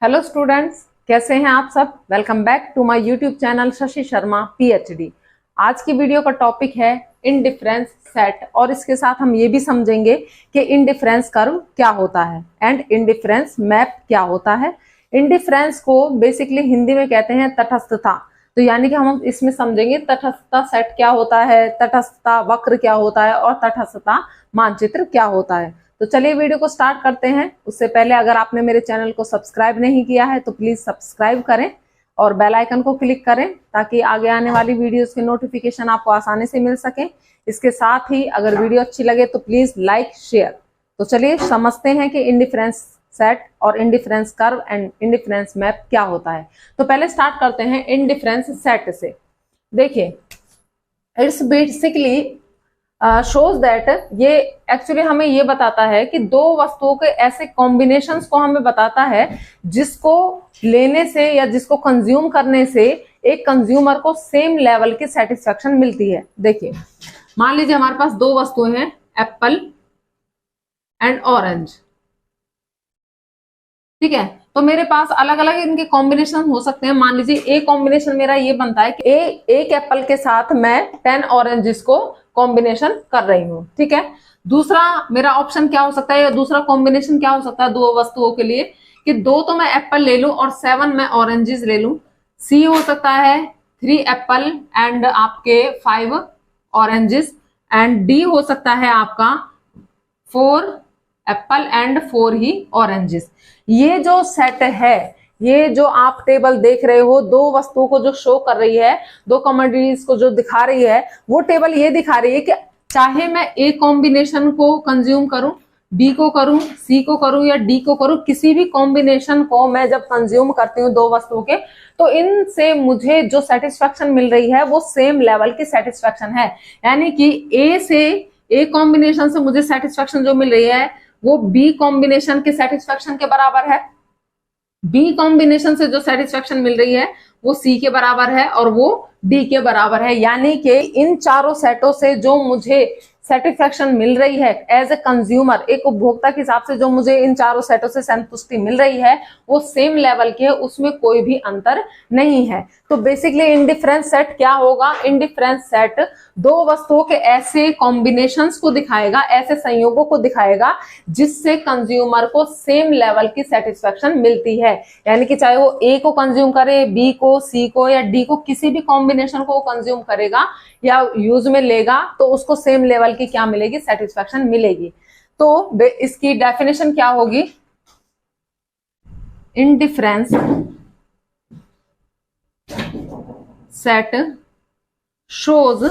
Hello students, कैसे हैं आप सब। Welcome back to my YouTube channel Shashi Sharma PhD. आज की वीडियो का टॉपिक है इंडिफरेंस सेट और इसके साथ हम ये भी समझेंगे कि इंडिफरेंस कर्व क्या होता है एंड इंडिफरेंस मैप क्या होता है। इंडिफरेंस को बेसिकली हिंदी में कहते हैं तटस्थता। तो यानी कि हम इसमें समझेंगे तटस्थता सेट क्या होता है, तटस्थता वक्र क्या होता है और तटस्थता मानचित्र क्या होता है। तो चलिए वीडियो को स्टार्ट करते हैं। उससे पहले अगर आपने मेरे चैनल को सब्सक्राइब नहीं किया है तो प्लीज सब्सक्राइब करें और बेल आइकन को क्लिक करें ताकि आगे आने वाली वीडियोस के नोटिफिकेशन आपको आसानी से मिल सके। इसके साथ ही अगर वीडियो अच्छी लगे तो प्लीज लाइक शेयर। तो चलिए समझते हैं कि इंडिफरेंस सेट और indifference curve and indifference map क्या होता है। तो पहले स्टार्ट करते हैं इंडिफरेंस सेट से। देखिए, इट्स बेसिकली शोज दैट, ये एक्चुअली हमें ये बताता है कि दो वस्तुओं के ऐसे कॉम्बिनेशंस को हमें बताता है जिसको लेने से या जिसको कंज्यूम करने से एक कंज्यूमर को सेम लेवल की सेटिस्फेक्शन मिलती है। देखिए, मान लीजिए हमारे पास दो वस्तुएं हैं, एप्पल एंड ऑरेंज। ठीक है, तो मेरे पास अलग अलग इनके कॉम्बिनेशन हो सकते हैं। मान लीजिए एक कॉम्बिनेशन मेरा ये बनता है कि एक एप्पल के साथ मैं 10 ऑरेंजेस को कॉम्बिनेशन कर रही हूं। ठीक है, दूसरा मेरा ऑप्शन क्या हो सकता है या दूसरा कॉम्बिनेशन क्या हो सकता है दो वस्तुओं के लिए कि दो तो मैं एप्पल ले लूं और 7 मैं ऑरेंजेस ले लूं। सी हो सकता है 3 एप्पल एंड आपके 5 ऑरेंजेस एंड डी हो सकता है आपका 4 एप्पल एंड 4 ही ऑरेंजेस। ये जो सेट है, ये जो आप टेबल देख रहे हो, दो वस्तुओं को जो शो कर रही है, दो कमोडिटीज को जो दिखा रही है, वो टेबल ये दिखा रही है कि चाहे मैं ए कॉम्बिनेशन को कंज्यूम करूं, बी को करूं, सी को करूं या डी को करूं, किसी भी कॉम्बिनेशन को मैं जब कंज्यूम करती हूँ दो वस्तुओं के, तो इनसे मुझे जो सेटिस्फेक्शन मिल रही है वो सेम लेवल की सेटिस्फेक्शन है। यानी कि ए कॉम्बिनेशन से मुझे सेटिस्फेक्शन जो मिल रही है वो बी कॉम्बिनेशन के सेटिस्फेक्शन के बराबर है, बी कॉम्बिनेशन से जो सेटिस्फेक्शन मिल रही है वो सी के बराबर है और वो डी के बराबर है। यानी कि इन चारों सेटों से जो मुझे सेटिस्फेक्शन मिल रही है एज ए कंज्यूमर, एक उपभोक्ता के हिसाब से जो मुझे इन चारों सेटों से संतुष्टि मिल रही है वो सेम लेवल की है, उसमें कोई भी अंतर नहीं है। तो बेसिकली इंडिफरेंस सेट क्या होगा? इंडिफरेंस सेट दो वस्तुओं के ऐसे कॉम्बिनेशंस को दिखाएगा, ऐसे संयोगों को दिखाएगा जिससे कंज्यूमर को सेम लेवल की सेटिस्फेक्शन मिलती है। यानी कि चाहे वो ए को कंज्यूम करे, बी को, सी को या डी को, किसी भी कॉम्बिनेशन को कंज्यूम करेगा या यूज में लेगा तो उसको सेम लेवल की क्या मिलेगी? सेटिस्फेक्शन मिलेगी। तो इसकी डेफिनेशन क्या होगी? Indifference set shows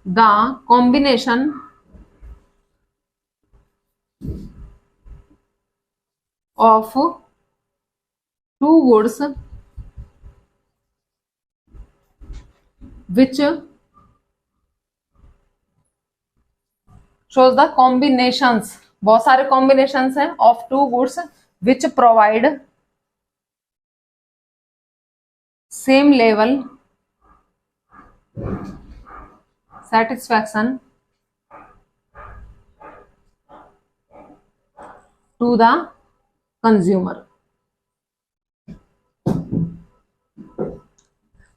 the combination of two goods which shows the combinations, बहुत सारे कॉम्बिनेशंस हैं, of two goods which provide same level satisfaction to the consumer।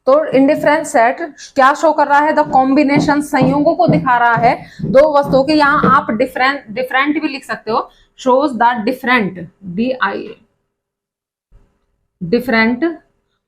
तो इंडिफरेंस सेट क्या शो कर रहा है? द कॉम्बिनेशन, संयोगों को दिखा रहा है दो वस्तुओं के। यहां आप डिफरेंट भी लिख सकते हो। Shows the different, DIA, different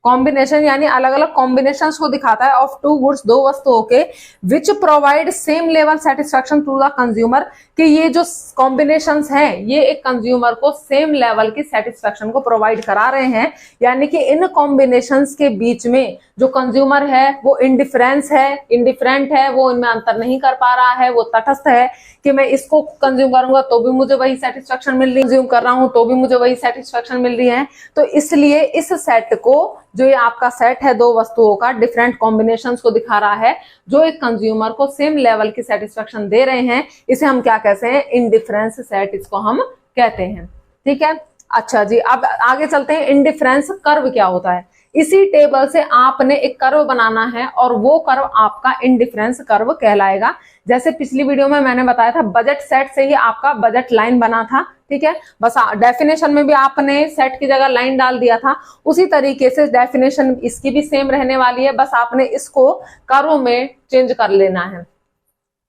combination, यानी अलग अलग कॉम्बिनेशंस को दिखाता है ऑफ टू गुड्स, दो वस्तुओं के, which provide same level satisfaction to the consumer, कि ये जो कॉम्बिनेशंस हैं ये एक कंज्यूमर को सेम लेवल की सेटिस्फेक्शन को प्रोवाइड करा रहे हैं। यानी कि इन कॉम्बिनेशंस के बीच में जो कंज्यूमर है वो इंडिफरेंट है, वो इनमें अंतर नहीं कर पा रहा है, वो तटस्थ है कि मैं इसको कंज्यूम करूंगा तो भी मुझे वही सेटिस्फेक्शन मिल रही है, कंज्यूम कर रहा हूं तो भी मुझे वही सेटिस्फेक्शन मिल रही है। तो इसलिए इस सेट को, जो ये आपका सेट है दो वस्तुओं का, डिफरेंट कॉम्बिनेशंस को दिखा रहा है जो एक कंज्यूमर को सेम लेवल की सेटिस्फेक्शन दे रहे हैं, इसे हम क्या कहते हैं? इंडिफरेंस सेट, इसको हम कहते हैं। ठीक है, अच्छा जी, अब आगे चलते हैं। इंडिफरेंस कर्व क्या होता है? इसी टेबल से आपने एक कर्व बनाना है और वो कर्व आपका इंडिफरेंस कर्व कहलाएगा। जैसे पिछली वीडियो में मैंने बताया था, बजट सेट से ही आपका बजट लाइन बना था, ठीक है। बस डेफिनेशन में भी आपने सेट की जगह लाइन डाल दिया था, उसी तरीके से डेफिनेशन इसकी भी सेम रहने वाली है, बस आपने इसको कर्व में चेंज कर लेना है।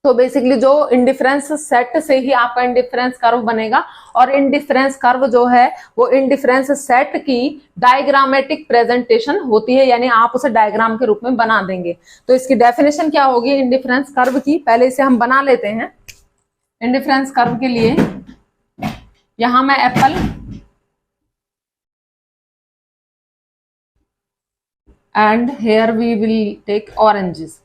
तो बेसिकली जो इंडिफरेंस सेट से ही आपका इंडिफरेंस कर्व बनेगा, और इंडिफरेंस कर्व जो है वो इंडिफरेंस सेट की डायग्रामेटिक प्रेजेंटेशन होती है, यानी आप उसे डायग्राम के रूप में बना देंगे। तो इसकी डेफिनेशन क्या होगी इंडिफरेंस कर्व की, पहले इसे हम बना लेते हैं। इंडिफरेंस कर्व के लिए यहां मैं apple and here we will take oranges.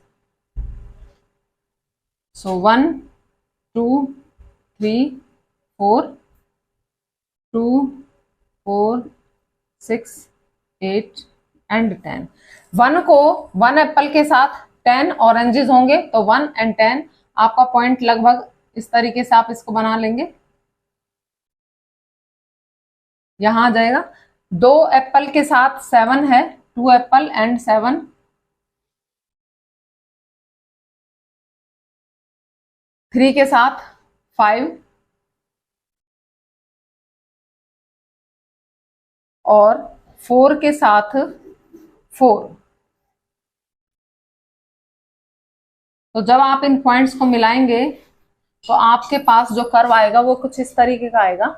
So 1, 2, 3, 4, 2, 4, 6, 8 and 10। 1 को 1 एप्पल के साथ 10 ऑरेंजेस होंगे, तो 1 and 10 आपका पॉइंट लगभग इस तरीके से आप इसको बना लेंगे, यहां आ जाएगा। 2 एप्पल के साथ 7 है, 2 एप्पल एंड 7। 3 के साथ 5 और 4 के साथ 4। तो जब आप इन पॉइंट्स को मिलाएंगे तो आपके पास जो कर्व आएगा वो कुछ इस तरीके का आएगा।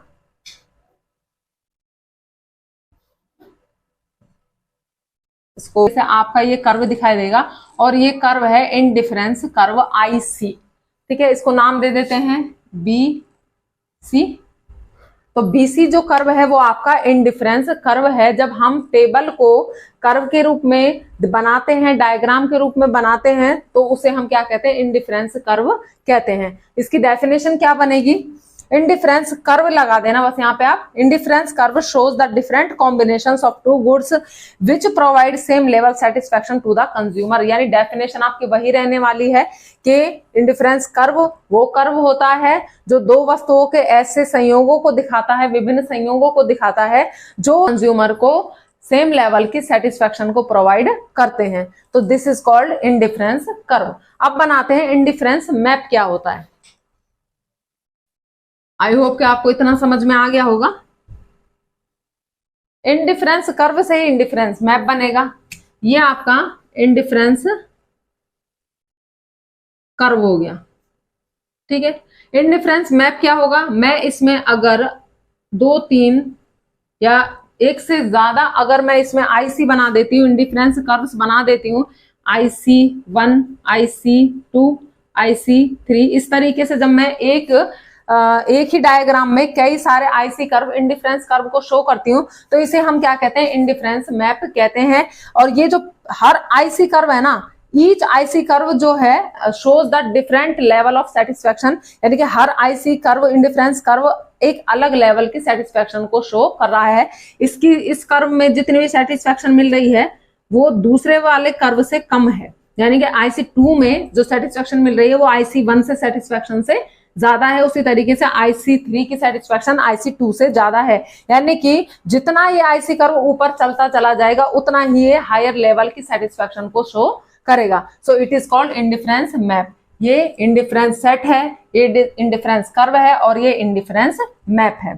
इसको से आपका ये कर्व दिखाई देगा, और ये कर्व है इंडिफरेंस कर्व IC, ठीक है। इसको नाम दे देते हैं BC। तो BC जो कर्व है वो आपका इंडिफरेंस कर्व है। जब हम टेबल को कर्व के रूप में बनाते हैं, डायग्राम के रूप में बनाते हैं, तो उसे हम क्या कहते हैं, इंडिफरेंस कर्व कहते हैं। इसकी डेफिनेशन क्या बनेगी, इंडिफरेंस कर्व लगा देना बस यहाँ पे आप। Indifference curve shows the different combinations of two goods which provide same level satisfaction to the consumer. यानी डेफिनेशन आपकी वही रहने वाली है कि इंडिफरेंस कर्व वो कर्व होता है जो दो वस्तुओं के ऐसे संयोगों को दिखाता है, विभिन्न संयोगों को दिखाता है, जो कंज्यूमर को सेम लेवल की सेटिस्फेक्शन को प्रोवाइड करते हैं। तो this is called indifference curve. अब बनाते हैं इंडिफरेंस मैप क्या होता है। आई होप कि आपको इतना समझ में आ गया होगा। इंडिफरेंस कर्व से ही इंडिफरेंस मैप बनेगा। ये आपका इंडिफरेंस कर्व हो गया, ठीक है। इंडिफरेंस मैप क्या होगा, मैं इसमें अगर 2, 3 या एक से ज्यादा अगर मैं इसमें IC बना देती हूँ, इंडिफरेंस कर्व्स बना देती हूँ, IC1, IC2, IC3, इस तरीके से जब मैं एक ही डायग्राम में कई सारे IC कर्व, इंडिफरेंस कर्व को शो करती हूँ, तो इसे हम क्या कहते हैं, इंडिफरेंस मैप कहते हैं। और ये जो हर IC कर्व है ना, ईच IC कर्व जो है shows the different level of satisfaction, यानी कि हर IC कर्व, इंडिफरेंस कर्व एक अलग लेवल की सेटिस्फेक्शन को शो कर रहा है। इस कर्व में जितनी भी सेटिस्फेक्शन मिल रही है वो दूसरे वाले कर्व से कम है, यानी कि IC2 में जो सेटिस्फेक्शन मिल रही है वो IC1 से सेटिस्फेक्शन से ज्यादा है। उसी तरीके से IC3 की सेटिस्फेक्शन IC2 से ज्यादा है, यानी कि जितना ये IC कर्व ऊपर चलता चला जाएगा उतना ही ये हायर लेवल की सेटिस्फेक्शन को शो करेगा। So it is called indifference map. ये इंडिफरेंस सेट है, ये इंडिफरेंस कर्व है, और ये इंडिफरेंस मैप है।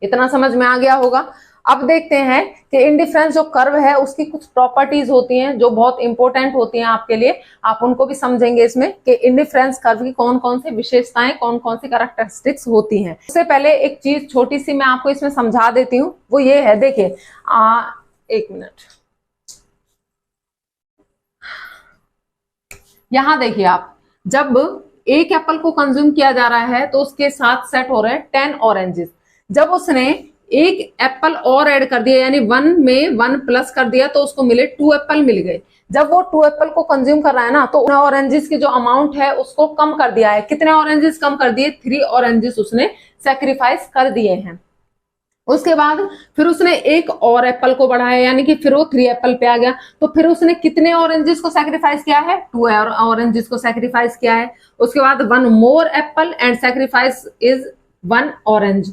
इतना समझ में आ गया होगा। अब देखते हैं कि इंडिफरेंस जो कर्व है उसकी कुछ प्रॉपर्टीज होती हैं जो बहुत इंपॉर्टेंट होती हैं आपके लिए, आप उनको भी समझेंगे इसमें कि इंडिफरेंस कर्व की कौन कौन सी विशेषताएं, कौन कौन सी कैरेक्टरिस्टिक्स होती हैं। उससे पहले एक चीज छोटी सी मैं आपको इसमें समझा देती हूँ, वो ये है, देखिए एक मिनट, यहां देखिए आप, जब एक एप्पल को कंज्यूम किया जा रहा है तो उसके साथ सेट हो रहे हैं 10 ऑरेंजेस। जब उसने एक एप्पल और ऐड कर दिया, यानी 1 में 1 प्लस कर दिया, तो उसको मिले 2 एप्पल मिल गए। जब वो 2 एप्पल को कंज्यूम कर रहा है ना, तो ऑरेंजेस की जो अमाउंट है उसको कम कर दिया है। कितने ऑरेंजेस कम कर दिए, 3 ऑरेंजेस उसने सेक्रीफाइस कर दिए हैं। उसके बाद फिर उसने एक और एप्पल को बढ़ाया, यानी कि फिर वो 3 एप्पल पे आ गया। तो फिर उसने कितने ऑरेंजेस को सैक्रिफाइस किया है, 2 ऑरेंजेस को सैक्रिफाइस किया है। उसके बाद 1 more apple and sacrifice is 1 orange.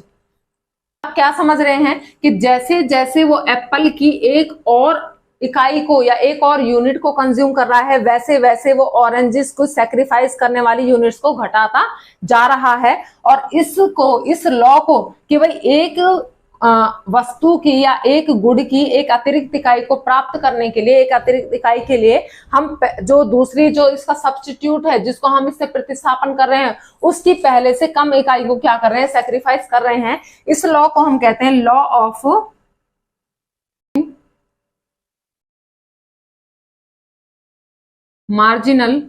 क्या समझ रहे हैं कि जैसे जैसे वो एप्पल की एक और इकाई को या एक और यूनिट को कंज्यूम कर रहा है, वैसे वैसे वो ऑरेंजेस को सैक्रिफाइस करने वाली यूनिट्स को घटाता जा रहा है। और इस लॉ को कि भाई एक वस्तु की या एक गुण की एक अतिरिक्त इकाई को प्राप्त करने के लिए, एक अतिरिक्त इकाई के लिए हम जो दूसरी जो इसका सब्स्टिट्यूट है, जिसको हम इससे प्रतिस्थापन कर रहे हैं, उसकी पहले से कम इकाई को क्या कर रहे हैं, सैक्रिफाइस कर रहे हैं। इस लॉ को हम कहते हैं law of marginal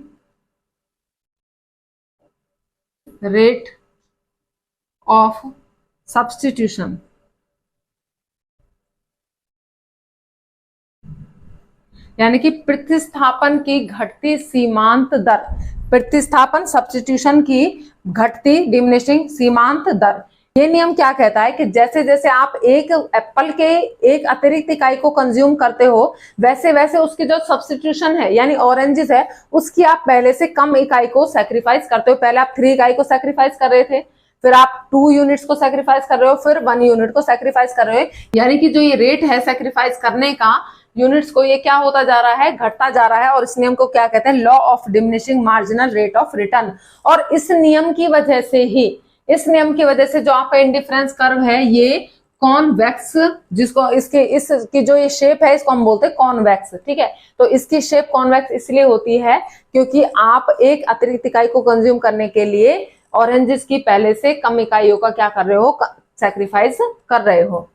rate of substitution. यानी कि प्रतिस्थापन की घटती सीमांत दर, प्रतिस्थापन सब्स्टिट्यूशन की घटती डिमिनिशिंग सीमांत दर। ये नियम क्या कहता है कि जैसे जैसे आप एक एप्पल के एक अतिरिक्त इकाई को कंज्यूम करते हो, वैसे वैसे उसकी जो सब्स्टिट्यूशन है यानी ऑरेंजेस है, उसकी आप पहले से कम इकाई को सैक्रिफाइस करते हो। पहले आप 3 इकाई को सैक्रिफाइस कर रहे थे, फिर आप 2 यूनिट्स को सैक्रिफाइस कर रहे हो, फिर 1 यूनिट को सैक्रिफाइस कर रहे हो। यानी कि जो ये रेट है सैक्रिफाइस करने का यूनिट्स को, ये क्या होता जा रहा है, घटता जा रहा है। और इस नियम को क्या कहते हैं, law of diminishing marginal rate of return. और इस नियम की वजह से ही, इस नियम की वजह से जो आपका इंडिफरेंस कर्व है ये कॉन्वेक्स, जिसको इसकी जो ये शेप है इसको हम बोलते हैं कॉन्वेक्स, ठीक है। तो इसकी शेप कॉन्वेक्स इसलिए होती है क्योंकि आप एक अतिरिक्त इकाई को कंज्यूम करने के लिए ऑरेंजेस की पहले से कम इकाइयों का क्या कर रहे हो, सैक्रिफाइस कर रहे हो।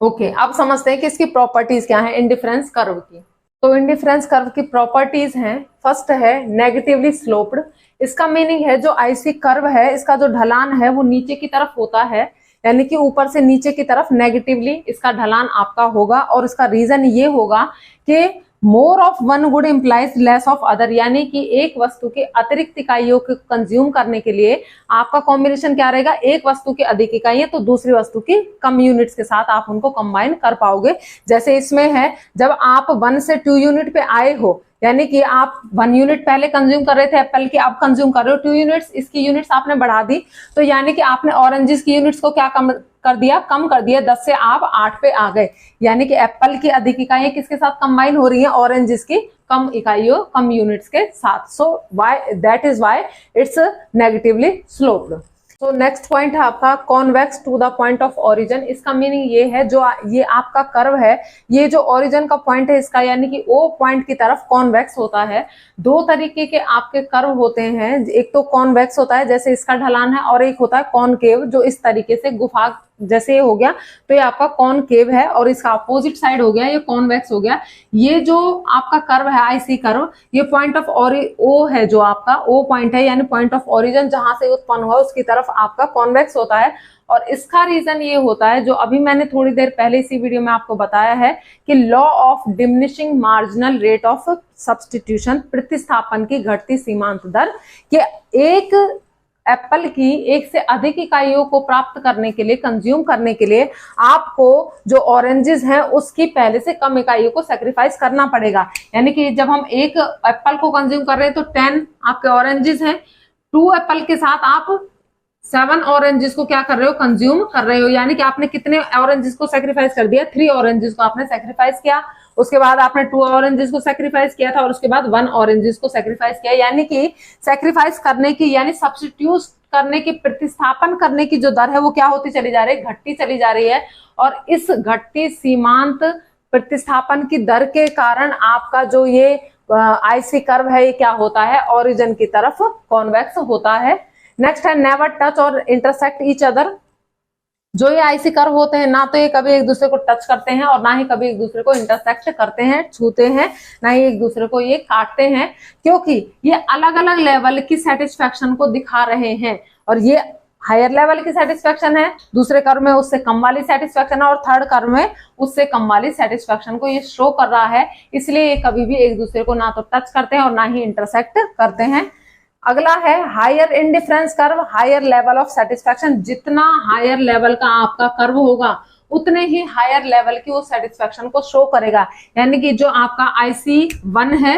ओके, अब समझते हैं कि इसकी प्रॉपर्टीज क्या है इंडिफरेंस कर्व की। तो इंडिफरेंस कर्व की प्रॉपर्टीज हैं, फर्स्ट है नेगेटिवली स्लोप्ड। इसका मीनिंग है जो आईसी कर्व है इसका जो ढलान है वो नीचे की तरफ होता है, यानी कि ऊपर से नीचे की तरफ नेगेटिवली इसका ढलान आपका होगा। और इसका रीजन ये होगा कि more of one good implies less of other, यानी कि एक वस्तु के अतिरिक्त इकाइयों को कंज्यूम करने के लिए आपका कॉम्बिनेशन क्या रहेगा, एक वस्तु की अधिक इकाइयां तो दूसरी वस्तु की कम यूनिट्स के साथ आप उनको कंबाइन कर पाओगे। जैसे इसमें है, जब आप 1 से 2 यूनिट पे आए हो, यानी कि आप 1 यूनिट पहले कंज्यूम कर रहे थे एप्पल की, आप कंज्यूम कर रहे हो 2 यूनिट्स, इसकी यूनिट्स आपने बढ़ा दी, तो यानी कि आपने ऑरेंजेस की यूनिट्स को क्या कम कर दिया, 10 से आप 8 पे आ गए। यानी कि एप्पल की अधिक इकाइयां किसके साथ कंबाइन हो रही हैं, ऑरेंजेस की कम इकाइयों, कम यूनिट्स के साथ। So that is why it's negatively sloped. तो नेक्स्ट पॉइंट है आपका convex to the point of origin. इसका मीनिंग ये है, जो ये आपका कर्व है, ये जो ओरिजिन का पॉइंट है इसका, यानी कि ओ पॉइंट की तरफ कॉन्वेक्स होता है। 2 तरीके के आपके कर्व होते हैं, एक तो कॉन्वेक्स होता है जैसे इसका ढलान है, और एक होता है कॉनकेव जो इस तरीके से गुफा जैसे हो गया, तो ये आपका कॉनकेव है। और इसका अपोजिट साइड हो गया, ये कॉन्वेक्स हो गया। ये जो आपका कर्व है आईसी कर्व, ये पॉइंट ऑफ ओ है, जो आपका ओ पॉइंट है यानी पॉइंट ऑफ ओरिजिन जहां से उत्पन्न हुआ उसकी तरफ आपका कॉन्वेक्स होता है। और इसका रीजन ये होता है, जो अभी मैंने थोड़ी देर पहले इसी वीडियो में आपको बताया है, कि law of diminishing marginal rate of substitution, प्रतिस्थापन की घटती सीमांत दर, के एक एप्पल की एक से अधिक इकाइयों को प्राप्त करने के लिए, कंज्यूम करने के लिए आपको जो ऑरेंजेस हैं उसकी पहले से कम इकाइयों को सैक्रिफाइस करना पड़ेगा। यानी कि जब हम एक एप्पल को कंज्यूम कर रहे हैं तो 10 आपके ऑरेंजेस हैं, 2 एप्पल के साथ आप 7 ऑरेंजेस को क्या कर रहे हो, कंज्यूम कर रहे हो। यानी कि आपने कितने ऑरेंजेस को सैक्रिफाइस कर दिया, 3 ऑरेंजेस को आपने सैक्रिफाइस किया। उसके बाद आपने 2 ऑरेंजेस को सैक्रिफाइस किया था, और उसके बाद 1 ऑरेंजेस को सैक्रिफाइस किया। यानी कि सैक्रिफाइस करने की, यानी सब्स्टिट्यूट करने की, प्रतिस्थापन करने की जो दर है वो क्या होती चली जा रही है, घटती चली जा रही है। और इस घटती सीमांत प्रतिस्थापन की दर के कारण आपका जो ये आईसी कर्व है ये क्या होता है, ओरिजिन की तरफ कॉन्वेक्स होता है। नेक्स्ट है नेवर टच और इंटरसेक्ट ईच अदर। जो ये आईसी कर्व होते हैं, ना तो ये कभी एक दूसरे को टच करते हैं और ना ही कभी एक दूसरे को इंटरसेक्ट करते हैं, छूते हैं, ना ही एक दूसरे को ये काटते हैं, क्योंकि ये अलग अलग लेवल की सेटिस्फेक्शन को दिखा रहे हैं। और ये हायर लेवल की सेटिस्फेक्शन है, दूसरे कर्व में उससे कम वाली सेटिस्फेक्शन है, और थर्ड कर्व में उससे कम वाली सेटिस्फेक्शन को ये शो कर रहा है। इसलिए ये कभी भी एक दूसरे को ना तो टच करते हैं और ना ही इंटरसेक्ट करते हैं। अगला है higher indifference curve, higher level of satisfaction. जितना हायर लेवल का आपका कर्व होगा उतने ही हायर लेवल की वो सेटिस्फेक्शन को शो करेगा। यानी कि जो आपका IC1 है,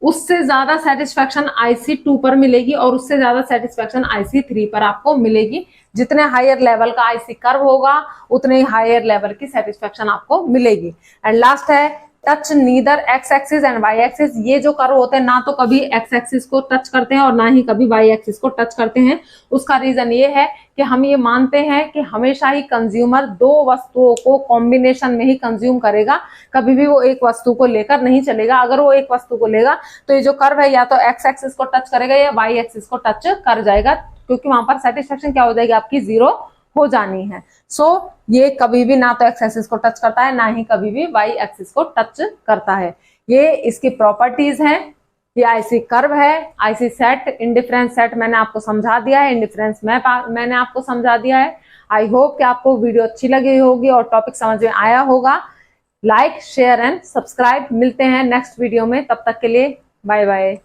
उससे ज्यादा सेटिस्फेक्शन IC2 पर मिलेगी और उससे ज्यादा सेटिस्फेक्शन IC3 पर आपको मिलेगी। जितने हायर लेवल का IC कर्व होगा उतने ही हायर लेवल की सेटिस्फेक्शन आपको मिलेगी। एंड लास्ट है touch neither X axis and Y axis. ये जो कर्व होते हैं ना तो कभी एक्स एक्सिस को टच करते हैं और ना ही कभी वाई एक्सिस को टच करते हैं। उसका रीजन ये है कि हम ये मानते हैं कि हमेशा ही कंज्यूमर दो वस्तुओं को कॉम्बिनेशन में ही कंज्यूम करेगा, कभी भी वो एक वस्तु को लेकर नहीं चलेगा। अगर वो एक वस्तु को लेगा तो ये जो कर्व है या तो एक्स एक्सिस को टच करेगा या वाई एक्सिस को टच कर जाएगा, क्योंकि वहां पर सेटिस्फेक्शन क्या हो जाएगी आपकी, 0 हो जानी है। सो ये कभी भी ना तो एक्स एक्सिस को टच करता है ना ही कभी भी वाई एक्सिस को टच करता है। ये इसकी प्रॉपर्टीज हैं। ये आईसी कर्व है, आईसी सेट, इंडिफरेंस सेट मैंने आपको समझा दिया है, इंडिफरेंस मैप मैंने आपको समझा दिया है। आई होप कि आपको वीडियो अच्छी लगी होगी और टॉपिक समझ में आया होगा। Like, share and subscribe. मिलते हैं नेक्स्ट वीडियो में, तब तक के लिए बाय बाय।